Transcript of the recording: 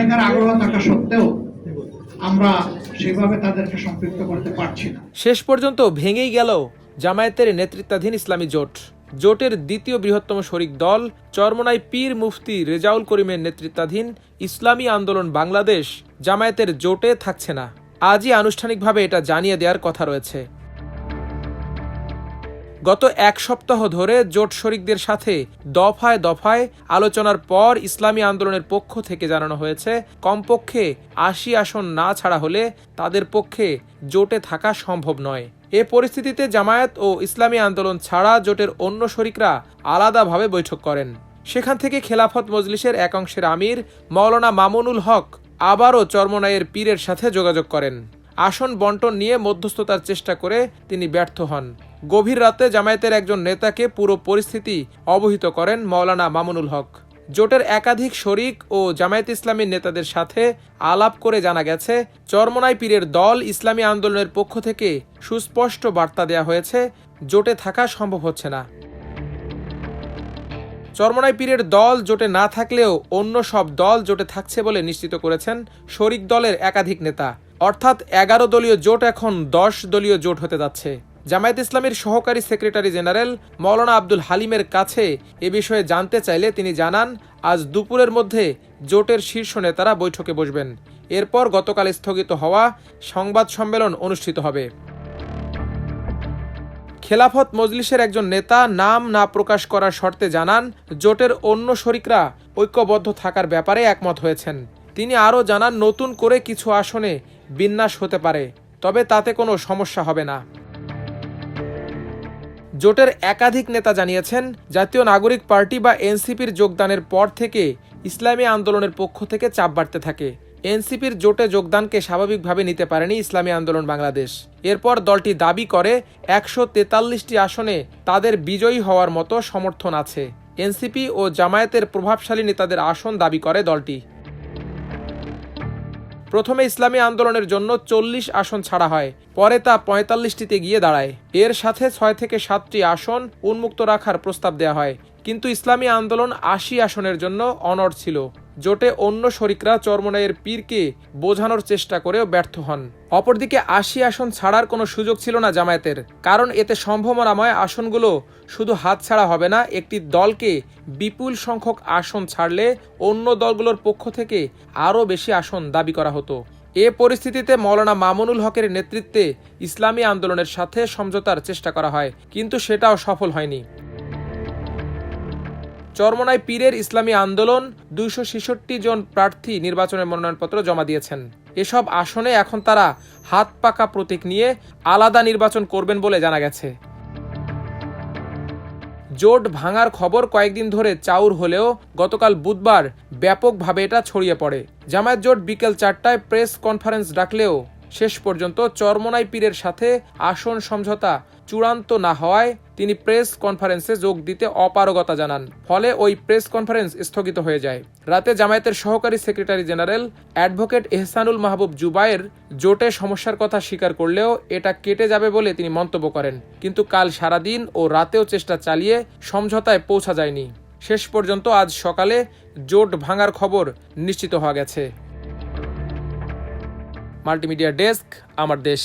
দেখার আগ্রহ থাকা সত্ত্বেও আমরা সেভাবে তাদেরকে সম্পৃক্ত করতে পারছি না। শেষ পর্যন্ত ভেঙেই গেল জামায়াতের নেতৃত্বাধীন ইসলামী জোট। জোটের দ্বিতীয় বৃহত্তম শরিক দল চরমোনাই পীর মুফতি রেজাউল করিমের নেতৃত্বাধীন ইসলামী আন্দোলন বাংলাদেশ জামায়াতের জোটে থাকছে না। আজই আনুষ্ঠানিকভাবে এটা জানিয়ে দেওয়ার কথা রয়েছে। গত এক সপ্তাহ ধরে জোট শরিকদের সাথে দফায় দফায় আলোচনার পর ইসলামী আন্দোলনের পক্ষ থেকে জানানো হয়েছে কমপক্ষে ৮০ আসন না ছাড়া হলে তাদের পক্ষে জোটে থাকা সম্ভব নয়। এ পরিস্থিতিতে জামায়াত ও ইসলামী আন্দোলন ছাড়া জোটের অন্য শরিকরা আলাদাভাবে বৈঠক করেন। সেখান থেকে খেলাফত মজলিসের এক অংশের আমির মাওলানা মামুনুল হক আবারও চরমোনাইয়ের পীরের সাথে যোগাযোগ করেন। আসন বন্টন নিয়ে মধ্যস্থতার চেষ্টা করে তিনি ব্যর্থ হন। গভীর রাতে জামায়াতের একজন নেতাকে পুরো পরিস্থিতি অবহিত করেন মাওলানা মামুনুল হক। জোটের একাধিক শরিক ও জামায়াত ইসলামীর নেতাদের সাথে আলাপ করে জানা গেছে, চরমোনাই পীরের দল ইসলামী আন্দোলনের পক্ষ থেকে সুস্পষ্ট বার্তা দেয়া হয়েছে, জোটে থাকা সম্ভব হচ্ছে না। চরমোনাই পীরের দল জোটে না থাকলেও অন্য সব দল জোটে থাকছে বলে নিশ্চিত করেছেন শরিক দলের একাধিক নেতা। অর্থাৎ ১১ দলীয় জোট এখন ১০ দলীয় জোট হতে যাচ্ছে। জামায়াত ইসলামীর সহকারী সেক্রেটারি জেনারেল মাওলানা আব্দুল হালিমের কাছে এ বিষয়ে জানতে চাইলে তিনি জানান, আজ দুপুরের মধ্যে জোটের শীর্ষ নেতারা বৈঠকে বসবেন। এরপর গতকাল স্থগিত হওয়া সংবাদ সম্মেলন অনুষ্ঠিত হবে। খেলাফত মজলিসের একজন নেতা নাম না প্রকাশ করার শর্তে জানান, জোটের অন্য শরিকরা ঐক্যবদ্ধ থাকার ব্যাপারে একমত হয়েছেন। তিনি আরও জানান, নতুন করে কিছু আসনে বিন্যাস হতে পারে, তবে তাতে কোনো সমস্যা হবে না। জোটের একাধিক নেতা জানিয়েছেন, জাতীয় নাগরিক পার্টি বা এনসিপির যোগদানের পর থেকে ইসলামী আন্দোলনের পক্ষ থেকে চাপ বাড়তে থাকে। এনসিপির জোটে যোগদানকে স্বাভাবিকভাবে নিতে পারেনি ইসলামী আন্দোলন বাংলাদেশ। এরপর দলটি দাবি করে ১৪৩টি আসনে তাদের বিজয়ী হওয়ার মতো সমর্থন আছে। এনসিপি ও জামায়াতের প্রভাবশালী নেতাদের আসন দাবি করে দলটি। প্রথমে ইসলামী আন্দোলনের জন্য ৪০ আসন ছাড়া হয়, পরে তা ৪৫টিতে গিয়ে দাঁড়ায়। এর সাথে ৬ থেকে ৭টি আসন উন্মুক্ত রাখার প্রস্তাব দেওয়া হয়, কিন্তু ইসলামী আন্দোলন ৮০ আসনের জন্য অনড় ছিল। জোটে অন্য শরিকরা চরমোনাইয়ের পীরকে বোঝানোর চেষ্টা করেও ব্যর্থ হন। অপরদিকে ৮০ আসন ছাড়ার কোনো সুযোগ ছিল না জামায়াতের, কারণ এতে সম্ভাবনাময় আসনগুলো শুধু হাতছাড়া হবে না, একটি দলকে বিপুল সংখ্যক আসন ছাড়লে অন্য দলগুলোর পক্ষ থেকে আরও বেশি আসন দাবি করা হতো। এ পরিস্থিতিতে মাওলানা মামুনুল হকের নেতৃত্বে ইসলামী আন্দোলনের সাথে সমঝোতার চেষ্টা করা হয়, কিন্তু সেটাও সফল হয়নি। চরমোনাই পীরের ইসলামী আন্দোলন ২৬৬ জন প্রার্থী নির্বাচনের মনোনয়নপত্র জমা দিয়েছেন। এসব আসনে এখন তারা হাত পাকা প্রতীক নিয়ে আলাদা নির্বাচন করবেন বলে জানা গেছে। জোট ভাঙার খবর কয়েকদিন ধরে চাউর হলেও গতকাল বুধবার ব্যাপকভাবে এটা ছড়িয়ে পড়ে। জামায়াত জোট বিকেল ৪টায় প্রেস কনফারেন্স ডাকলেও শেষ পর্যন্ত চরমোনাই পীরের সাথে আসন সমঝোতা চূড়ান্ত না হওয়ায় তিনি প্রেস কনফারেন্সে যোগ দিতে অপারগতা জানান। ফলে ওই প্রেস কনফারেন্স স্থগিত হয়ে যায়। রাতে জামায়াতের সহকারী সেক্রেটারি জেনারেল অ্যাডভোকেট এহসানুল মাহবুব জুবায়ের জোটে সমস্যার কথা স্বীকার করলেও এটা কেটে যাবে বলে তিনি মন্তব্য করেন, কিন্তু কাল সারাদিন ও রাতেও চেষ্টা চালিয়ে সমঝোতায় পৌঁছা যায়নি। শেষ পর্যন্ত আজ সকালে জোট ভাঙার খবর নিশ্চিত হওয়া গেছে। মাল্টিমিডিয়া ডেস্ক, আমার দেশ।